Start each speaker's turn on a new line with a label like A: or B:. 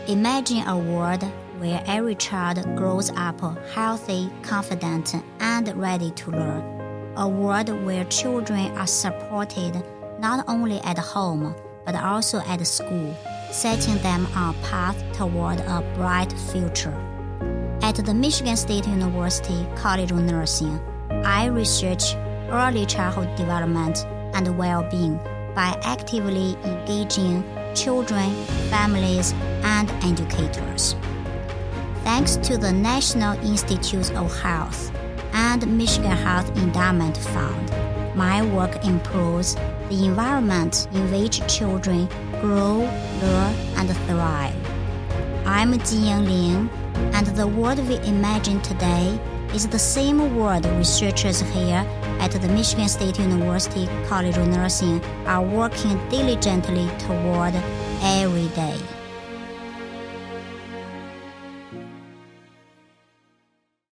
A: Imagine a world where every child grows up healthy, confident, and ready to learn. A world where children are supported not only at home, but also at school, setting them on a path toward a bright future. At the Michigan State University College of Nursing, I research early childhood development and well-being by actively engaging children, families, and educators. Thanks to the National Institutes of Health and Michigan Health Endowment Fund, my work improves the environment in which children grow, learn, and thrive. I'm Ling, and the world we imagine today is the same world researchers here at the Michigan State University College of Nursing are working diligently toward every day.